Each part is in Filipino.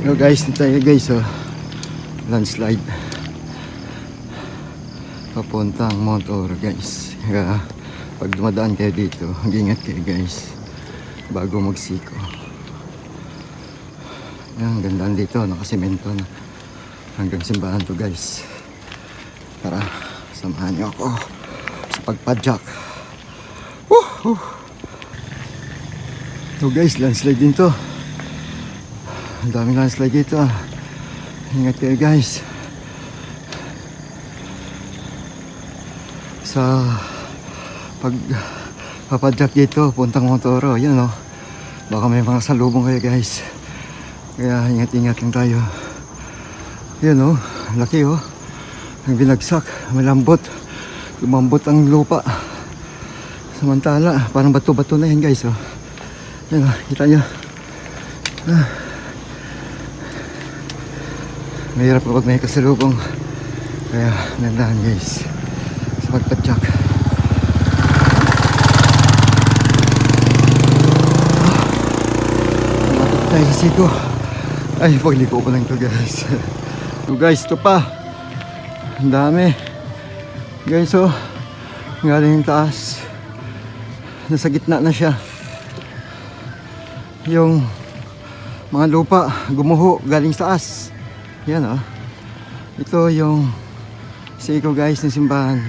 Hello guys, dito tayo guys, oh. Landslide papuntang Mount Oro guys. Kaya pag dumadaan kayo dito, mag-ingat kayo guys bago magsiko. Yan, gandaan dito, nakasimento na hanggang simbahan to guys. Tara, samahan niyo ako sa pagpadyak. So guys, landslide din to. Ang daming landslide dito, ah. Ingat kayo guys. Sa pagpapadyak dito puntang Mount Oro, yun oh. Baka may mga salubong kayo guys. Kaya ingat-ingat lang tayo. Yun oh, laki oh. Ang binagsak, malambot. Lumambot ang lupa. Samantala, parang bato-bato na yan guys oh. Yan oh, kita nyo. Mahirap kapag may kasalubong. Kaya nandahan guys sa pagpadyak. Malapit tayo sa siko. Ay, pagliko ko lang ito guys. So guys, ito pa. Ang dami guys oh. Galing yung taas. Nasa gitna na siya. Yung mga lupa gumuho galing sa taas. Yan oh. Ito yung siko guys ng simbahan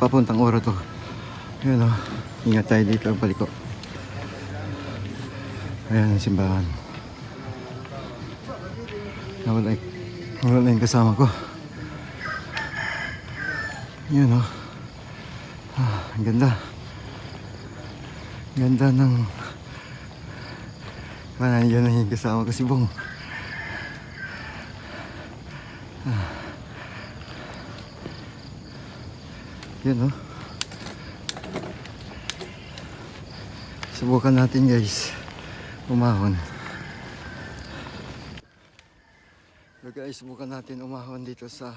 papuntang Oro to. Yan oh. Ingat tayo dito ang paliko. Ayan ang simbahan. Wala yung kasama ko. Yan oh. Ang ganda. Ganda ng yan na yung kasama ko si Bong. Yan oh. Subukan natin guys umahon. So guys, subukan natin umahon dito sa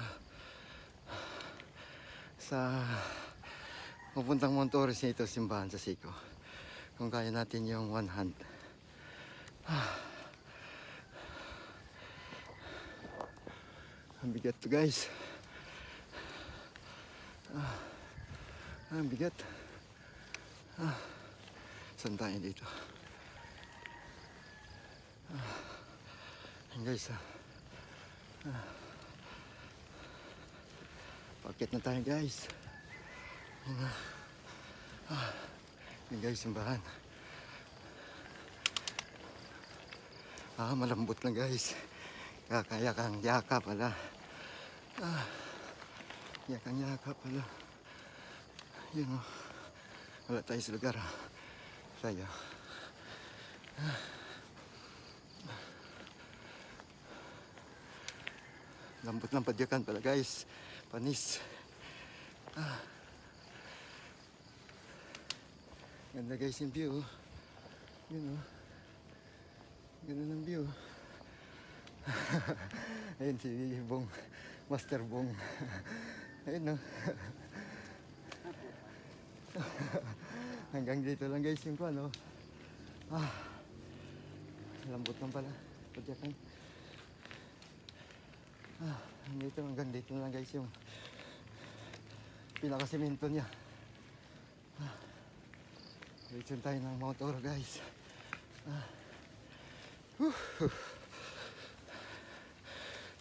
pupuntang Mount Oro ito, simbahan sa siko. Kung kaya natin yung one hand. Ang bigat to guys. Ang bigat. Saan tayo dito? Ayan guys. Pakit na tayo guys. Ayan guys, simbahan. Malambot lang guys. Kaya kang yaka pala. Yakang yaka pala. Yun o. Wala tayo sa lugar. Tayo. Lambot ng padyakan pala guys. Panis. Ganda guys yung view. Yun o. Ganda ng view. Ayun si Bong. Master Bong. Ayun o. Hanggang dito lang guys yung ano. Lambot lang pala. Padyakan. Hanggang dito lang guys yung pinakasimento niya. Dito tayo ng Mount Oro guys.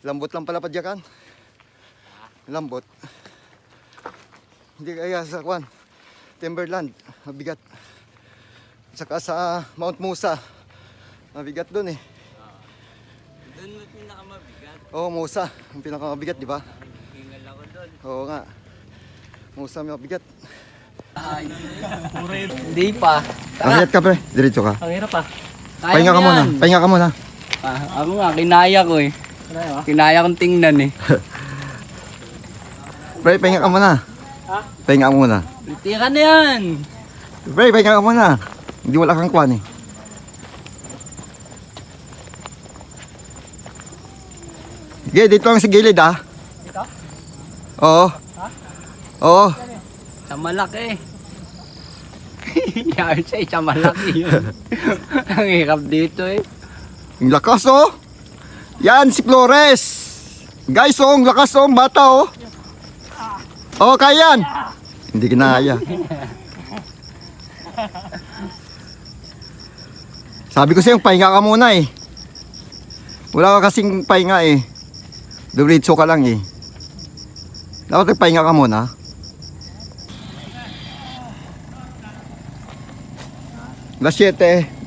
Lambot lang pala padyakan. Lambot. Hindi kaya sa kwan Timberland, mabigat. Saka sa Mount Musa, mabigat dun eh. Doon mo pinakamabigat. Oo, Musa, ang pinakamabigat, di ba? Hingal ako doon. Oo nga. Musa may mabigat. Hindi pa. Ang ka pre, diretso ka. Ang hirap pa. Pahinga ka muna, pahinga ka muna. Ako nga, kinaya ko eh. Kinaya kong tingnan eh. Pre, pahinga ka muna. Ha? Pahinga ka muna. Tira na yan. Pre, pahinga ka muna. Hindi wala kang kwan eh. Sige, dito lang sa gilid ah. Dito? Oo. Ha? Oo. Sa malaki. Yari siya, malaki yun. Ang hirap dito eh. Ang lakas oh. Yan si Flores. Guys, oh, ang lakas oh, ang bata oh. Oh, kaya yan. Hindi kinaya. Sabi ko sa'yo, pahinga ka muna eh. Wala ka kasing pahinga eh. Duritso ka lang eh. Dapat pahinga ka muna. Alas 7.